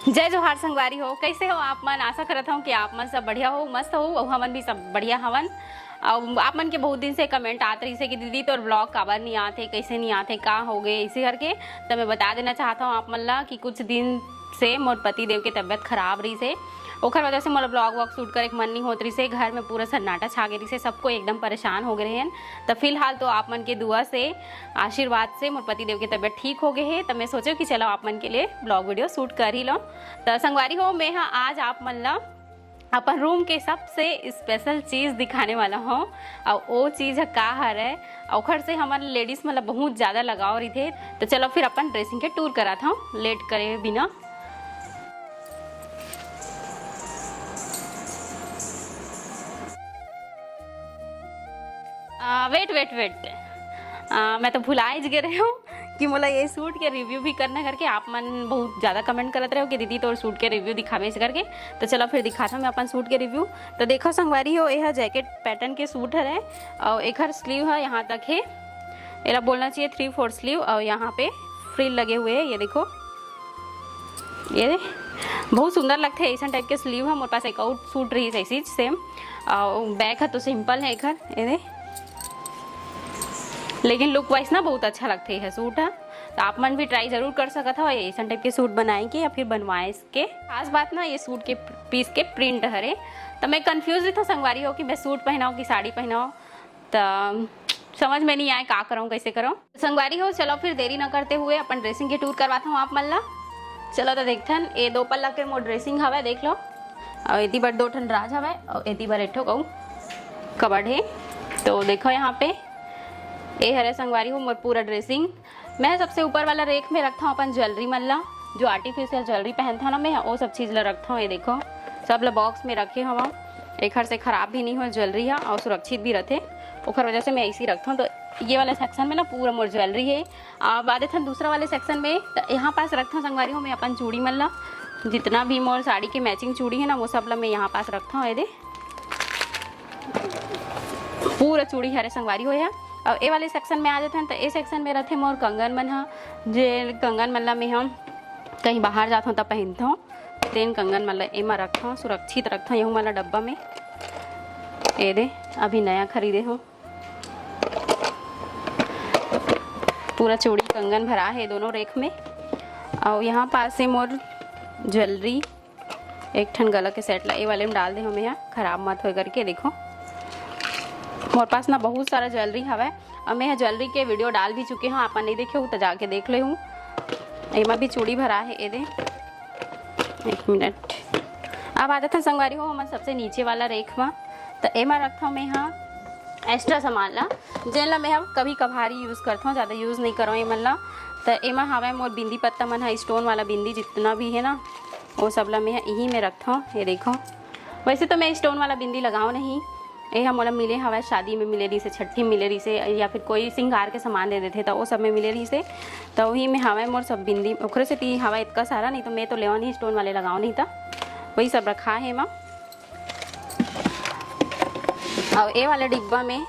जय जोहार संगवारी हो, कैसे हो आप मन। आशा करत हूँ कि आप मन सब बढ़िया हो, मस्त हो और हमन भी सब बढ़िया हवन। और आप मन के बहुत दिन से कमेंट आते रही से कि दीदी तोर ब्लॉग काबर नहीं आते, कैसे नहीं आते, का हो गए इसी करके। तो मैं बता देना चाहता हूँ आप मन ला कि कुछ दिन से मोर पति देव की तबीयत खराब रही से, ओखर वजह से मोला ब्लॉग वॉग शूट करे मन नहीं होत रही से। घर में पूरा सन्नाटा छा गई से, सबको एकदम परेशान हो गए हैं। तो फिलहाल तो आप मन के दुआ से, आशीर्वाद से मोर पति देव की तबीयत ठीक हो गए है। तो मैं सोचे कि चलो आप मन के लिए ब्लॉग वीडियो शूट कर ही लो। तो संगवारी हो, मैं हाँ आज आप मन ला अपन रूम के सबसे स्पेशल चीज़ दिखाने वाला हूँ। और वो चीज़ है का है, ओखर से हमारे लेडीज़ मतलब बहुत ज़्यादा लगाव रही थे। तो चलो फिर अपन ड्रेसिंग के टूर करा था लेट करे बिना। वेट वेट वेट, मैं तो भुला ही गए हूँ कि मोला ये सूट के रिव्यू भी करना करके। आप मन बहुत ज़्यादा कमेंट करते रहे हो कि दीदी तो सूट के रिव्यू दिखावे से करके। तो चलो फिर दिखाता हूँ मैं अपन सूट के रिव्यू। तो देखो संगवारी हो, यह जैकेट पैटर्न के सूट है और एक हर स्लीव है यहाँ तक है, ये बोलना चाहिए 3/4 स्लीव। और यहाँ पे फ्रिल लगे हुए हैं, ये देखो, ये बहुत सुंदर लगते हैं। ऐसा टाइप के स्लीव है। मेरे पास एक आउट सूट रही है ऐसी सेम। और बैक है तो सिंपल है एक हर, ये लेकिन लुक वाइज ना बहुत अच्छा लगते है सूट है। तो आप मन भी ट्राई जरूर कर सकता हो, ऐसा टाइप के सूट बनाएंगे या फिर बनवाए इसके। खास बात ना ये सूट के पीस के प्रिंट हरे। तो मैं कंफ्यूज भी था संगवारी हो कि मैं सूट पहनाऊँ कि साड़ी पहनाऊँ। तो समझ में नहीं आए का कराऊँ कैसे कराऊँ। संगवारी हो चलो फिर देरी ना करते हुए अपन ड्रेसिंग के टूर करवाता हूँ आप मन ला। चलो तो देखते हैं, ये 2 पल्ला के मोर ड्रेसिंग हवा देख लो। और एती बार 2 ठन राज हवा और एती बार 1 ठो कहूँ कबड़ है। तो देखो यहाँ पे ये हरे संगवारी हो मोर पूरा ड्रेसिंग। मैं सबसे ऊपर वाला रेक में रखता हूँ अपन ज्वेलरी मल्ला, जो आर्टिफिशियल ज्वेलरी पहनता हूँ ना मैं, वो सब चीज़ ला रखता हूँ। ये देखो सब ला बॉक्स में रखे हम, एक हर से ख़राब भी नहीं हो ज्वेलरी है और सुरक्षित भी रहते। ओखर वजह से मैं ऐसे ही रखता हूँ। तो ये वाले सेक्शन में ना पूरा मोर ज्वेलरी है। बाद था दूसरा वाले सेक्शन में तो यहाँ पास रखता हूँ संगवारी हो मैं अपन चूड़ी मल्ला, जितना भी मोर साड़ी की मैचिंग चूड़ी है ना वो सब ला मैं यहाँ पास रखता हूँ। ये दे पूरा चूड़ी हरे संगवारी हो है। और ये वाले सेक्शन में आ जाते हैं तो ये सेक्शन में रहते मोर कंगन मन है, जे कंगन मल्ला में हम कहीं बाहर जाता हूँ तब पहनता हूँ। तेन कंगन मल्ला एमा रखता हूँ, सुरक्षित रखता हूँ। यहूँ वाला डब्बा में ये दे अभी नया खरीदे हूँ। पूरा चूड़ी कंगन भरा है दोनों रेक में। और यहाँ पास से मोर ज्वेलरी एक ठन गला के सेट ला ये वाले में डाल दे हमें, यहाँ खराब मत हो करके। देखो मोर पास ना बहुत सारा ज्वेलरी हवा और मैं ज्वेलरी के वीडियो डाल भी चुके हूँ, आप नहीं देखे हो तो जाके देख ले हूँ। एमा भी चूड़ी भरा है, ये दे 1 मिनट। अब आ जाता संगवारी हो हमारे सबसे नीचे वाला रेक में। तो एमा रखता हूँ मैं यहाँ एक्स्ट्रा सामान ला, जेन ला मैं हम कभी कभारी यूज़ करता हूँ, ज़्यादा यूज़ नहीं करो ये मन ला। तो एमा हवा मोर बिंदी पत्ता मन है, स्टोन वाला बिंदी जितना भी है ना वो सब ला मैं यहीं में रखता हूँ। ये देखो वैसे तो मैं स्टोन वाला बिंदी लगाऊँ नहीं, ये हम मोला मिले हवा शादी में मिले रही से, छठी में मिले रही से, या फिर कोई श्रृंगार के सामान दे देते तो वो सब में मिले रही से। तो वही में हवा मोर सब बिंदी ओखरे से ती हवा इतना सारा नहीं तो मैं तो ले नहीं स्टोन वाले लगाओ नहीं था, वही सब रखा है माँ। और ये वाले डिब्बा में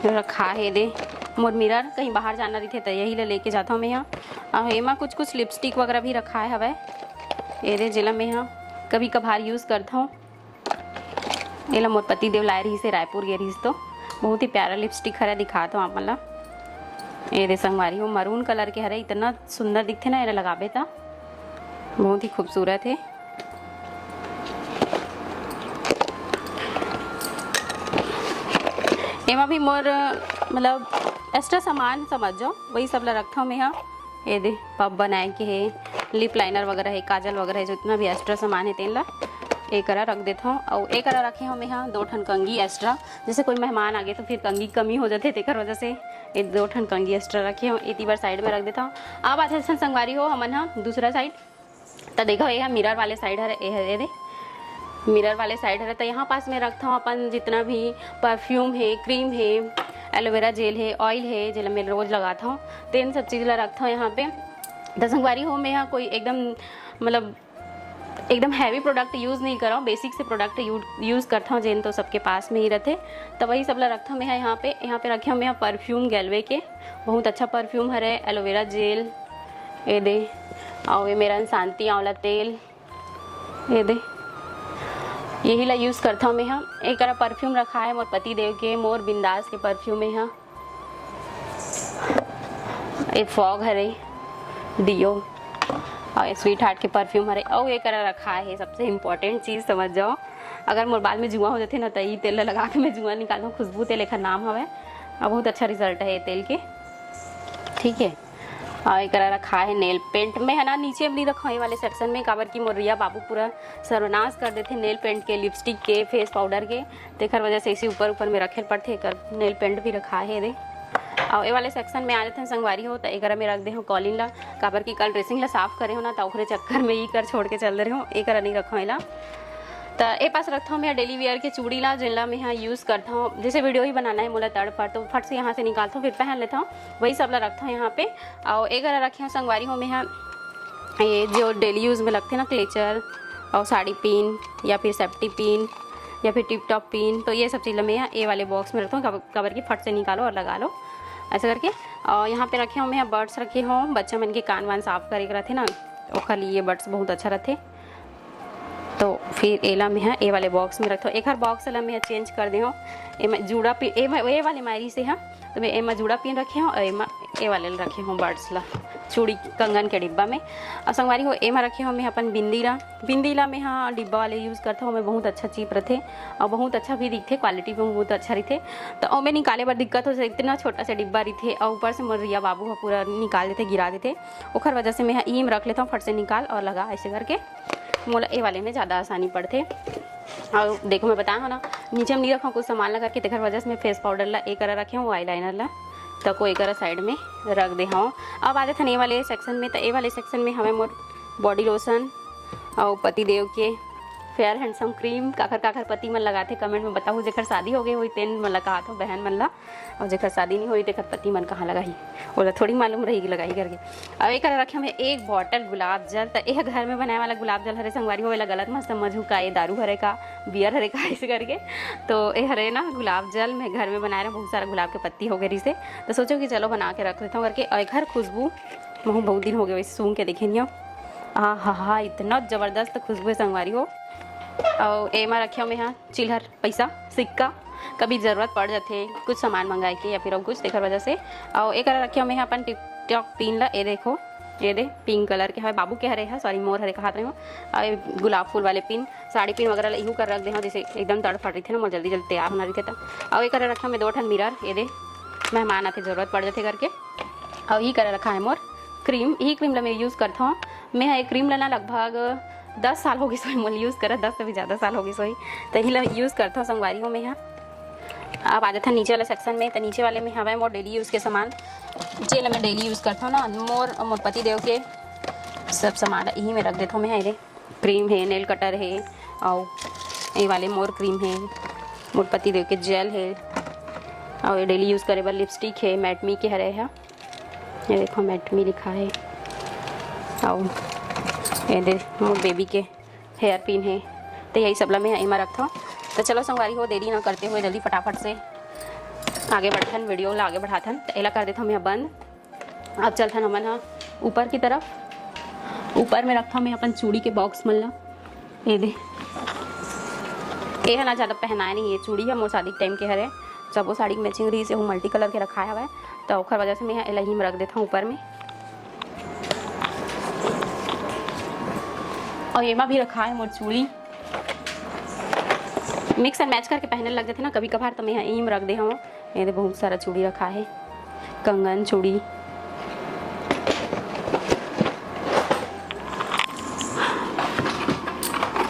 रखा है दे मोर मिरर, कहीं बाहर जाना रही थे तो यही ले लेके जाता हूँ मैं यहाँ। और एमा कुछ लिपस्टिक वगैरह भी रखा है हवा, ये दे जिला में यहाँ कभी कभार यूज़ करता हूँ। ये ला मोर पति देव लाए रही से, रायपुर गए रही तो बहुत ही प्यारा लिपस्टिक हरा दिखाता हूँ आप मतलब। ये दे संगवारी हो मरून कलर के हरे, इतना सुंदर दिखते ना ये लगाबे था, बहुत ही खूबसूरत है। एमा भी मोर मतलब एक्स्ट्रा सामान समझ जाओ, वही सब ला रखता हूँ मैं यहाँ। ये दे पब बनाए के है, लिप लाइनर वगैरह है, काजल वगैरह है, जितना भी एक्स्ट्रा सामान है तेन ला एक रख देता हूँ। और एक रखे हूँ मैं यहाँ 2 ठन कंगी एक्स्ट्रा, जैसे कोई मेहमान आ गए तो फिर कंगी कमी हो जाते तेकर वजह से ये 2 ठन कंगी एक्स्ट्रा रखे हूँ। इतनी बार साइड में रख देता हूँ। अब आज संगवारी हो हमन हाँ दूसरा साइड। तो देखो ये मिरर वाले साइड है, ये दे मिरर वाले साइड है। तो यहाँ पास में रखता हूँ अपन जितना भी परफ्यूम है, क्रीम है, एलोवेरा जेल है, ऑयल है, जो मैं रोज़ लगाता हूँ, तो इन सब चीज़ ला रखता हूँ यहाँ पे। तो संगवारी हो मैं यहाँ कोई एकदम मतलब एकदम हैवी प्रोडक्ट यूज़ नहीं कर रहा हूँ, बेसिक से प्रोडक्ट यूज़ करता हूँ, जेन तो सबके पास में ही रहते। तो वही सब ला रखता हूँ मैं यहाँ पे रखे हूँ मैं परफ्यूम गैलवे के, बहुत अच्छा परफ्यूम है, एलोवेरा जेल ये दे। और ये मेरा शांति आंवला तेल, ये दे यही ला यूज़ करता हूँ मैं। हाँ एक परफ्यूम रखा है मोर पति देव के, मोर बिंदास के परफ्यूम है। हाँ एक फॉग हरे डियो और स्वीट हार्ट के परफ्यूम हरे। और एक रखा है सबसे इम्पोर्टेंट चीज़ समझ जाओ, अगर मोर बाल में जुआ हो जाते ना तो ये तेल लगा के मैं जुआ निकालता हूँ। खुशबू तेल एक नाम हवे और बहुत अच्छा रिजल्ट है ये तेल के, ठीक है। और एक रखा है नेल पेंट में, है ना नीचे में नहीं रखा ये वाले सेक्शन में, काबर की मोरिया बाबू पूरा सर्वनाश कर देते नेल पेंट के, लिपस्टिक के, फेस पाउडर के, तेकर वजह से इसी ऊपर ऊपर में रखे पड़ते। एक नेल पेंट भी रखा है दे। और ये वाले सेक्शन में आ जाते हैं संगवारी हो तो एक में रख दे हो कॉलिन ला, काबर की कल ड्रेसिंग ला साफ करे हो ना तो ओखरे चक्कर में ही कर छोड़ के चल रहे हो, एक नहीं रखा ला। तो ये पास रखता हूँ मैं डेली वेयर के चूड़ी ला, जिनला मैं यहाँ यूज़ करता हूँ। जैसे वीडियो ही बनाना है मोला तड़ फट तो फट से यहाँ से निकालता हूँ फिर पहन लेता हूँ, वही सब ला रखता हूँ यहाँ पे। और एक रखे हूँ संगवारी हो में यहाँ ये जो डेली यूज़ में लगते हैं ना क्लेचर और साड़ी पिन या फिर सेफ्टी पिन या फिर टिप टॉप पिन, तो ये सब चीज़ मैं यहाँ ए वाले बॉक्स में रखता हूँ, कवर की फट से निकालो और लगा लो ऐसे करके। और यहाँ पे रखे हूँ मैं यहाँ बर्ड्स रखे हूँ, बच्चा मन के कान वान साफ करे रहते ना ओखर लिए ये बर्ड्स बहुत अच्छा रहते। तो फिर एला में है ए वाले बॉक्स में रखता हूँ। एक हर बॉक्स ला मैं चेंज कर दे हूँ, ए जूड़ा पिन ए वाले मायरी से हाँ तो मैं एमा जूड़ा पिन रखे हूँ और एमा ए वाले रखे हूँ बर्ड्स ला चूड़ी कंगन के डिब्बा में। और संगवारी हो एमा रखे हूँ मैं अपन बिंदी ला में हाँ डिब्बा वाले यूज़ करता हूँ मैं, बहुत अच्छा चीप रहते और बहुत अच्छा भी दिखते, क्वालिटी भी बहुत अच्छा रहते। तो और मैं निकाले बार दिक्कत हो इतना छोटा सा डिब्बा रहते और ऊपर से मोर रिया बाबू पूरा निकाल देते गिरा देते, ओखर वजह से मैं ईम रख लेता हूँ, फट से निकाल और लगा ऐसे करके मोला ए वाले में ज़्यादा आसानी पड़ते। और देखो मैं बताया ना नीचे में नहीं रखा कुछ सामान लगा के, तेकर वजह से मैं फेस पाउडर ला एक रखे हूँ, आई लाइनर ला तो को एक साइड में रख दे हूँ। अब आ जाते हैं ए वाले सेक्शन में, तो ए वाले सेक्शन में हमें मोर बॉडी लोशन और पति देव के फेयर हैंडसम क्रीम काखर पति मन लगाते, कमेंट में बताओ जेकर शादी हो गई हुई तेन मन लगा तो बहन मन ला, और जेकर शादी नहीं हुई तेकर पति मन कहाँ लगाई बोला थोड़ी मालूम रहेगी लगाई करके। अब एक रखे हमें एक बॉटल गुलाब जल, तो यह घर में बनाए वाला गुलाब जल हरे संगवारी हो गलत मत समझू का ये दारू हरे का बियर हरे का ऐसे करके, तो ये हरे ना गुलाब जल मैं घर में बना रहा हूँ, बहुत सारा गुलाब के पत्ती हो गई से, तो सोचो कि चलो बना के रख देता हूँ करके। और घर खुशबू महू बहुत दिन हो गए वैसे सूंघ के देखे नहीं हो, हाँ इतना ज़बरदस्त खुशबू है संगवारी हो। और एमा रखे मैं यहाँ चिल्हर पैसा सिक्का, कभी ज़रूरत पड़ जाते कुछ सामान मंगाए के या फिर और कुछ देखकर वजह से। और एक रखे मैं यहाँ अपन टिकटॉक पिन ला, ये देखो ये दे पिंक कलर के है बाबू के हरे है सॉरी मोर हरे का हाथ रहे हो, और गुलाब फूल वाले पिन साड़ी पिन वगैरह यूँ कर रख दे हाँ, जैसे एकदम तड़ फट रही थी ना मोर जल्दी तैयार होना रही थे। और एक रखा मैं 2 ठन मिरर, ये दे मेहमान आते ज़रूरत पड़ जाते करके। और ये कर रखा है मोर क्रीम, यही क्रीम ला मैं यूज़ करता हूँ। मैं ये क्रीम लेना लगभग 10 साल हो गई सोई मोल यूज़ करा, 10 से भी ज़्यादा साल हो गई सोई, तो यही यूज़ करता हूँ संगवारी हूँ मैं यहाँ। अब आ जाता नीचे वाले सेक्शन में, तो नीचे वाले में हमें मोर डेली यूज़ के सामान जेल मैं डेली यूज़ करता हूँ ना, मोर पति देव के सब सामान यही में रख देता हूँ मैं। ये क्रीम है, नेल कटर है, और ये वाले मोर क्रीम है, मोर पति देव के जेल है, और ये डेली यूज़ करे वाले लिपस्टिक है मैटमी के हरे है, ये देखो मैटमी लिखा है। और ये दे मोर बेबी के हेयर पिन है, तो यही सब ला मैं एमा रखता हूँ। तो चलो संगवारी हो देरी ना करते हुए जल्दी फटाफट से आगे बढ़थन, वीडियो ला आगे बढ़ाथन। तो एला कर देता हूँ मैं बंद। अब चलथन हमन हाँ ऊपर की तरफ, ऊपर में रखता हूँ मैं अपन चूड़ी के बॉक्स मन ला, ये दे ये है ना ज़्यादा पहनाए नहीं, ये चूड़ी है मोर शादी के टाइम के हरे, जब वो साड़ी मैचिंग रही से वो मल्टी कलर के रखा हुआ है, तो ओखर वजह से मैं एला ही में रख देता हूँ ऊपर में। और एमा भी रखा है मोर चूड़ी, मिक्स एंड मैच करके पहनने लग जाते ना कभी कभार, तो मैं यहाँ ईम रख दे हूँ। ये बहुत सारा चूड़ी रखा है, कंगन चूड़ी,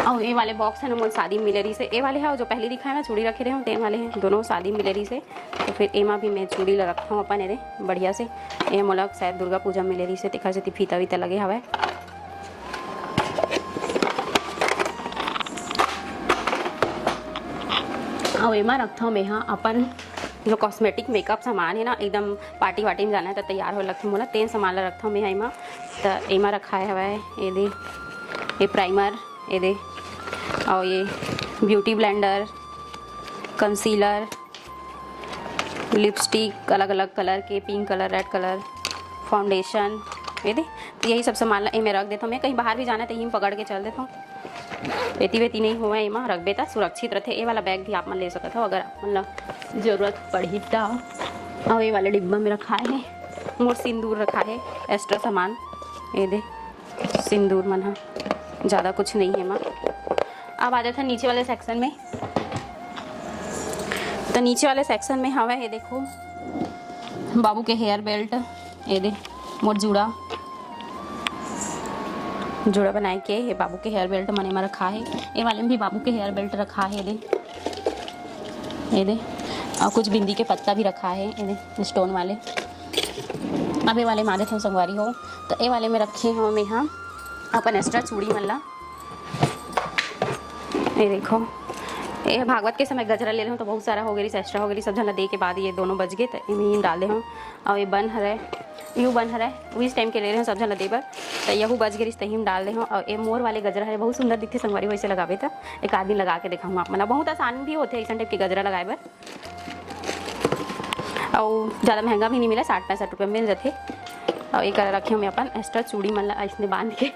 और ये वाले बॉक्स है ना मोर शादी मिलेरी से, ये वाले है जो पहले दिखाया ना चूड़ी रखे रहे हूँ, तेन वाले हैं दोनों शादी मिलेरी से। तो फिर एमा भी मैं चूड़ी ला रखता हूँ अपन, ये बढ़िया से, ये मोला शायद दुर्गा पूजा मिलेरी से दिखा से फीता वीता लगे हवा। और एमा रखता हूँ मैं यहाँ अपन जो कॉस्मेटिक मेकअप सामान है ना, एकदम पार्टी वार्टी में जाना है तो तैयार हो लगता मोला, तेन सामान ला रखता हूँ मैं एमा। तो एमा रखा है हवा है ये दे ये प्राइमर, ये दे और ये ब्यूटी ब्लेंडर, कंसीलर, लिपस्टिक अलग अलग कलर के, pink colour, red colour, foundation, ये दे तो यही सब सामान ला एमे रख देता हूँ। मैं कहीं बाहर भी जाना तो यहीं पकड़ के चल देता हूँ। एती वेती नहीं हुआ एमा रख देता, सुरक्षित रहते। ये वाला बैग भी आप मन ले सकते हो अगर आप मन जरूरत पड़ी तो। और ये वाले डिब्बा में रखा है मोर सिंदूर रखा है, एक्स्ट्रा सामान ये दे सिंदूर मन है, ज़्यादा कुछ नहीं है माँ। अब आ जाता नीचे वाले सेक्शन में। तो नीचे वाले सेक्शन में हवा ये देखो बाबू के हेयर बेल्ट, ये दे मोर जुड़ा बनाए के ये बाबू के हेयर बेल्ट मने में रखा है। ये वाले में भी बाबू के हेयर बेल्ट रखा है, ये दे और कुछ बिंदी के पत्ता भी रखा है, ये दे स्टोन वाले। अब ये वाले मादे थे संगवारी हो, तो ये वाले में रखे हो मैं यहाँ अपन एक्स्ट्रा चूड़ी मल्ला। ये देखो ये भागवत के समय गजरा ले रहे हो तो बहुत सारा हो गई, एक्स्ट्रा हो गई, सब झला दे के बाद ये दोनों बज गए तो इन्हें डाल दे हूँ। और ये बन हरा यूँ बन हरा वो इस टाइम के ले रहे हैं सब झला देवर, तो यहू बज गई तही में डाल दे हूँ। और ये मोर वाले गजरा है बहुत सुंदर दिखते संगवारी, वैसे लगावे तो एक आदमी लगा के देखा हूँ आप मतलब बहुत आसान भी होते ऐसा टाइप के गजरा लगाए बर। और ज़्यादा महंगा भी नहीं मिला, 60-65 रुपये मिल जाते। और एक रखे हूँ मैं अपन एक्स्ट्रा चूड़ी मतलब इसने बांध के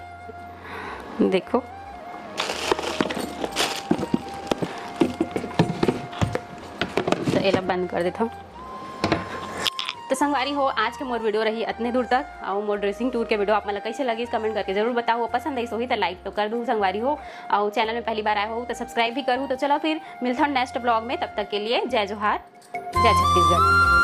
देखो। तो ये लब बंद कर देता हूँ। तो संगवारी हो आज के मोर वीडियो रही इतने दूर तक। और मोर ड्रेसिंग टूर के वीडियो आप मतलब कैसे लगी कमेंट करके जरूर बताओ। पसंद आई सो ही तो लाइक तो कर दूँ संगवारी हो। और चैनल में पहली बार आए हो तो सब्सक्राइब भी करूँ। तो चलो फिर मिलता हूँ नेक्स्ट ब्लॉग में, तब तक के लिए जय जोहार, जय छत्तीसगढ़।